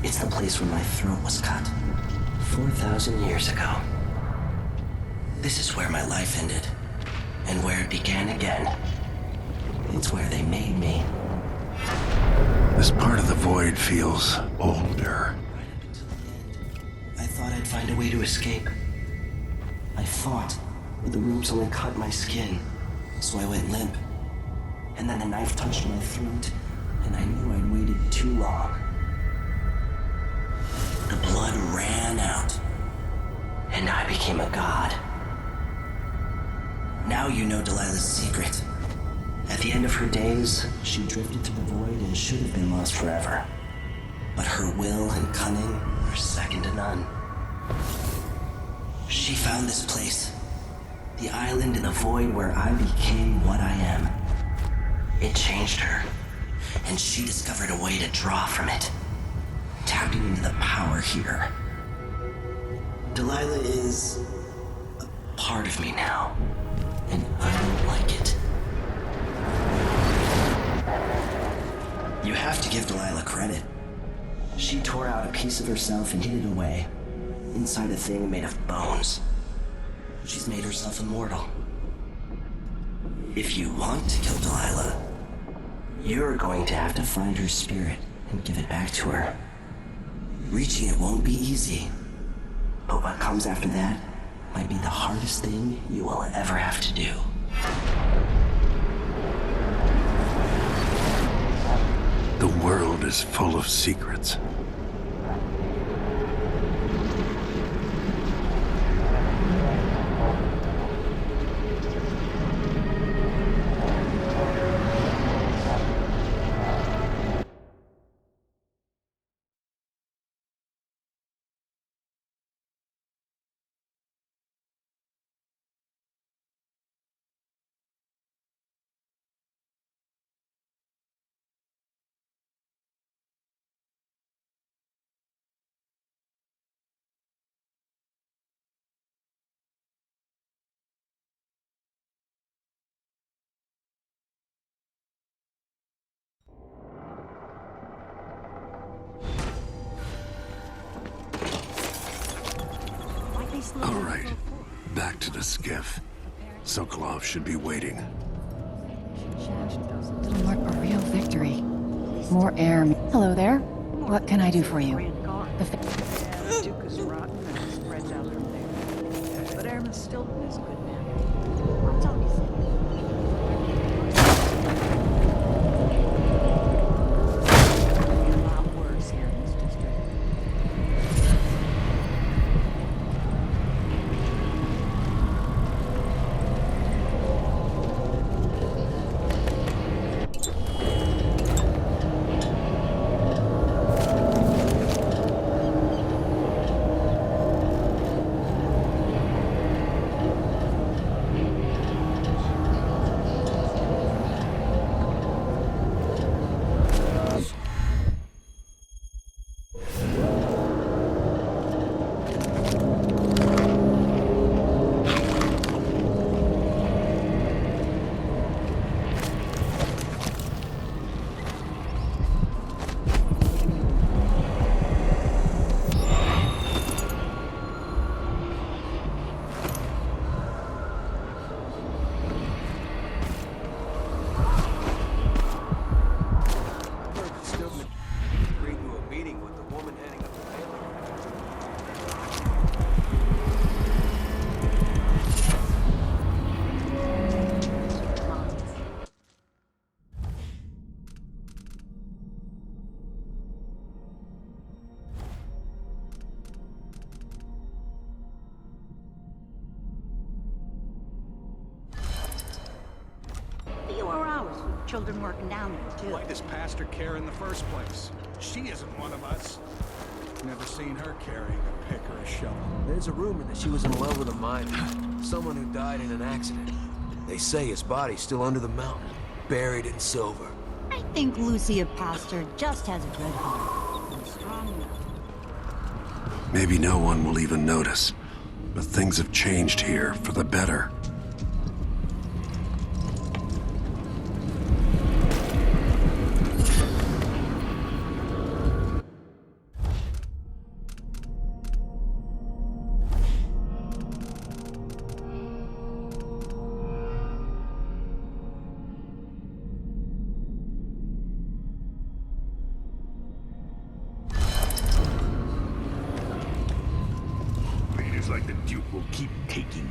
It's the place where my throat was cut 4,000 years ago. This is where my life ended, and where it began again. It's where they made me. This part of the void feels older. Right up until the end, I thought I'd find a way to escape. I fought, but the wounds only cut my skin, so I went limp. And then the knife touched my throat, and I knew I'd waited too long. The blood ran out, and I became a god. Now you know Delilah's secret. At the end of her days, she drifted to the void and should have been lost forever. But her will and cunning are second to none. She found this place, the island in the void where I became what I am. It changed her, and she discovered a way to draw from it, tapping into the power here. Delilah is a part of me now, and I don't like it. You have to give Delilah credit. She tore out a piece of herself and hid it away, inside a thing made of bones. She's made herself immortal. If you want to kill Delilah, you're going to have to find her spirit and give it back to her. Reaching it won't be easy, but what comes after that might be the hardest thing you will ever have to do. The world is full of secrets. All right, back to the skiff. Sokolov should be waiting. It'll mark a real victory. More air. Hello there. What can I do for you? The Duke is rotten and it spreads out from there. But Airman Stilton is a good man. I'll tell you something. A lot worse here in this district. Children working down there, too. Why does Pastor care in the first place? She isn't one of us. Never seen her carrying a pick or a shovel. There's a rumor that she was in love with a miner. Someone who died in an accident. They say his body's still under the mountain, buried in silver. I think Lucia Pastor just has a good heart. And strong enough. Maybe no one will even notice, but things have changed here for the better. Seems like the Duke will keep taking